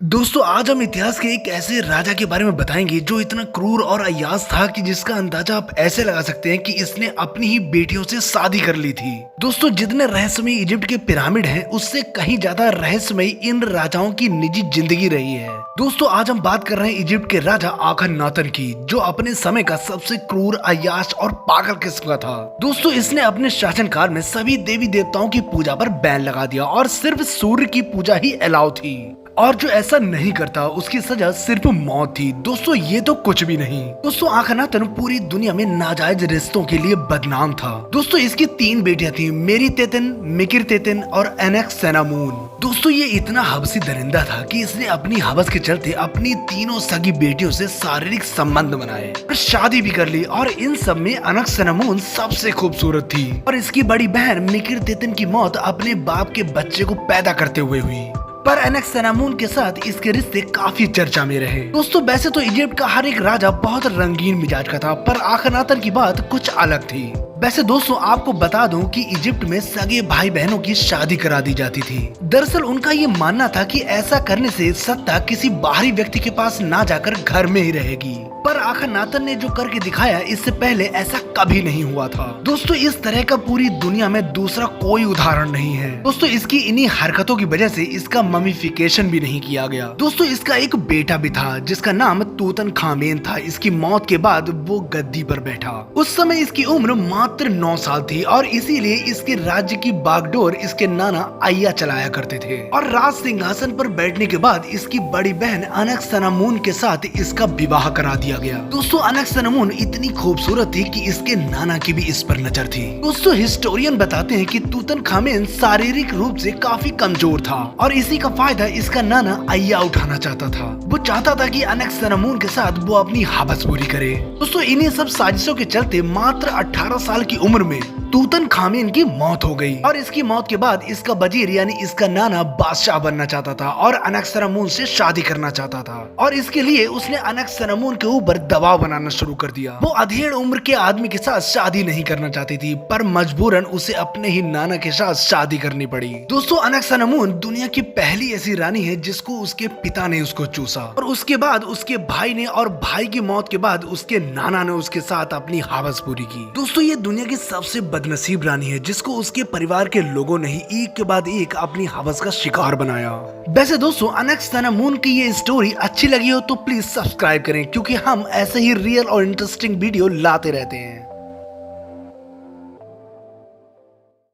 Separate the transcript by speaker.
Speaker 1: दोस्तों आज हम इतिहास के एक ऐसे राजा के बारे में बताएंगे जो इतना क्रूर और अय्याज था कि जिसका अंदाजा आप ऐसे लगा सकते हैं कि इसने अपनी ही बेटियों से शादी कर ली थी। दोस्तों जितने रहस्यमयी इजिप्ट के पिरामिड हैं उससे कहीं ज्यादा रहस्यमयी इन राजाओं की निजी जिंदगी रही है। दोस्तों आज हम बात कर रहे हैं इजिप्ट के राजा आखनातन की, जो अपने समय का सबसे क्रूर, अय्याश और पागल किस्म का था। दोस्तों इसने अपने शासनकाल में सभी देवी देवताओं की पूजा पर बैन लगा दिया और सिर्फ सूर्य की पूजा ही अलाउ थी, और जो ऐसा नहीं करता उसकी सजा सिर्फ मौत थी। दोस्तों ये तो कुछ भी नहीं। दोस्तों आखनातन पूरी दुनिया में नाजायज रिश्तों के लिए बदनाम था। दोस्तों इसकी 3 बेटियां थी, मेरी तेतन, मिकिर तेतन और एनेक्सेनामून। दोस्तों ये इतना हवसी दरिंदा था कि इसने अपनी हवस के चलते अपनी तीनों सगी बेटियों से शारीरिक संबंध बनाए और शादी भी कर ली, और इन सब में एनेक्सेनामून सबसे खूबसूरत थी। और इसकी बड़ी बहन मिकिर तेतन की मौत अपने बाप के बच्चे को पैदा करते हुए हुई, पर एनेक्सेनामून के साथ इसके रिश्ते काफी चर्चा में रहे। दोस्तों वैसे तो इजिप्ट का हर एक राजा बहुत रंगीन मिजाज का था, पर आखनातन की बात कुछ अलग थी। वैसे दोस्तों आपको बता दूं कि इजिप्ट में सगे भाई बहनों की शादी करा दी जाती थी। दरअसल उनका ये मानना था कि ऐसा करने से सत्ता किसी बाहरी व्यक्ति के पास ना जाकर घर में ही रहेगी, पर आखनातन ने जो करके दिखाया इससे पहले ऐसा कभी नहीं हुआ था। दोस्तों इस तरह का पूरी दुनिया में दूसरा कोई उदाहरण नहीं है। दोस्तों इसकी इन्हीं हरकतों की वजह से इसका ममीफिकेशन भी नहीं किया गया। दोस्तों इसका एक बेटा भी था जिसका नाम तूतनखामेन था। इसकी मौत के बाद वो गद्दी पर बैठा। उस समय इसकी उम्र मात्र 9 साल थी और इसीलिए इसके राज्य की बागडोर इसके नाना अय्या चलाया करते थे। और राज सिंहासन पर बैठने के बाद इसकी बड़ी बहन एनेक्सेनामून के साथ इसका विवाह करा दिया गया। दोस्तों एनेक्सेनामून इतनी खूबसूरत थी कि इसके नाना की भी इस पर नजर थी। दोस्तों हिस्टोरियन बताते हैं कि तूतनखामेन शारीरिक रूप से काफी कमजोर था और इसी का फायदा इसका नाना अय्या उठाना चाहता था। वो चाहता था कि एनेक्सेनामून के साथ वो अपनी हवस पूरी करे। दोस्तों इन्हीं सब साजिशों के चलते मात्र 18 साल की उम्र में तूतनखामेन की मौत हो गई, और इसकी मौत के बाद इसका वजीर यानी इसका नाना बादशाह बनना चाहता था और एनेक्सेनामून से शादी करना चाहता था, और इसके लिए उसने एनेक्सेनामून के ऊपर दबाव बनाना शुरू कर दिया। वो अधेड़ उम्र के आदमी के साथ शादी नहीं करना चाहती थी, पर मजबूरन उसे अपने ही नाना के साथ शादी करनी पड़ी। दोस्तों एनेक्सेनामून दुनिया की पहली ऐसी रानी है जिसको उसके पिता ने उसको चूसा, और उसके बाद उसके भाई ने, और भाई की मौत के बाद उसके नाना ने उसके साथ अपनी हवस पूरी की। दोस्तों ये दुनिया की सबसे बदनसीब रानी है जिसको उसके परिवार के लोगों ने ही एक के बाद एक अपनी हवस का शिकार बनाया। वैसे दोस्तों एनेक्सेनामून की ये स्टोरी अच्छी लगी हो तो प्लीज सब्सक्राइब करें, क्योंकि हम ऐसे ही रियल और इंटरेस्टिंग वीडियो लाते रहते हैं।